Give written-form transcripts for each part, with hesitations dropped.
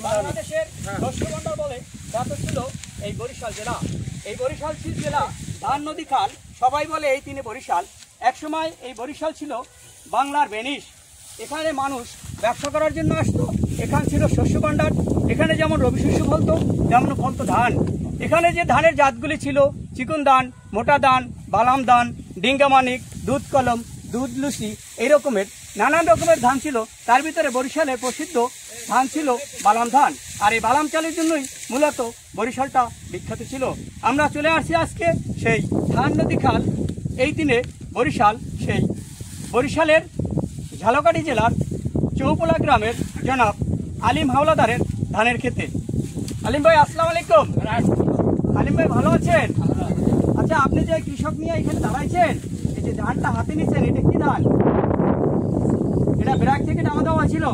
বাংলাদেশের শস্য ভান্ডার বলে খ্যাত ছিল এই বরিশাল জেলা। এই বরিশাল জেলা ধান নদী খাল সবাই বলে এই তিনে বরিশাল। একসময় এই বরিশাল ছিল বাংলার ভেনিস। এখানে মানুষ ব্যবসা করার জন্য আসতো। এখানে ছিল শস্য ভান্ডার। এখানে যেমন রবি শস্য ফলতো, যেমন ফলতো ধান। এখানে যে ধানের জাতগুলি ছিল চিকন ধান, মোটা ধান, বালাম ধান, ডিঙ্গামানিক, দুধ কলম, দুধ লুচি, এই রকমের নানান রকমের ধান ছিল। তার ভিতরে বরিশালের প্রসিদ্ধ ধান ছিল বালাম ধান। আর এই বালাম চালের জন্যই মূলত বরিশালটা বিখ্যাত ছিল। আমরা চলে আসছি আজকে সেই ধান নদী খাল এই দিনে বরিশাল, সেই বরিশালের ঝালকাঠি জেলার চৌপলা গ্রামের জনাব আলিম হাওলাদারের ধানের ক্ষেতে। আলিম ভাই আসসালামু আলাইকুম। আলিম ভাই ভালো আছেন? আচ্ছা, আপনি যে কৃষক নিয়ে এখানে দাঁড়াইছেন, এই যে ধানটা হাতে নিচ্ছেন, এটা কি ধান? এটা ব্র্যাক থেকে ডামা দেওয়া ছিল,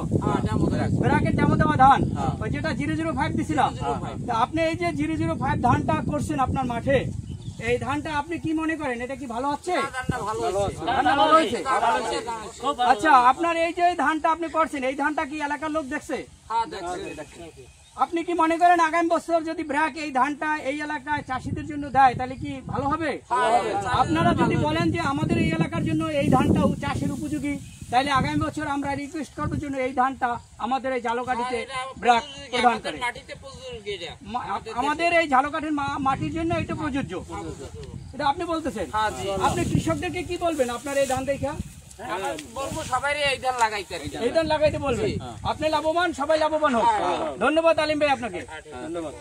ব্র্যাকের ডামা দেওয়া ধান, ওই যেটা 005 দিছিলাম। তা আপনি এই যে 005 ধানটা করছেন আপনার মাঠে, এই ধানটা আপনি কি মনে করেন, এটা কি ভালো হচ্ছে? আচ্ছা, আপনার এই যে ধানটা আপনি করছেন, এই ধানটা কি এলাকার লোক দেখছে? আপনি কি মনে করেন আগামী বছর যদি ব্র্যাক এই ধানটা এই এলাকায় চাষীদের জন্য দেয় তাহলে কি ভালো হবে? আপনারা যদি বলেন যে আমাদের এই এলাকার জন্য এই ধানটা চাষের উপযোগী, তাহলে আগামী বছর আমরা রিকোয়েস্ট করবো জন্য এই ধানটা আমাদের এই ঝালকাঠিতে ব্র্যাক প্রদান করে। আমাদের এই ঝালকাঠির মাটির জন্য এটা প্রযোজ্য, এটা আপনি বলতেছেন। আপনি কৃষকদেরকে কি বলবেন আপনার এই ধান দেখা? বলবো সবাই এই ধান লাগাইতে, এই ধান লাগাইতে বলবেন। আপনি লাভবান, সবাই লাভবান হোক। ধন্যবাদ আলিম ভাই আপনাকে, ধন্যবাদ।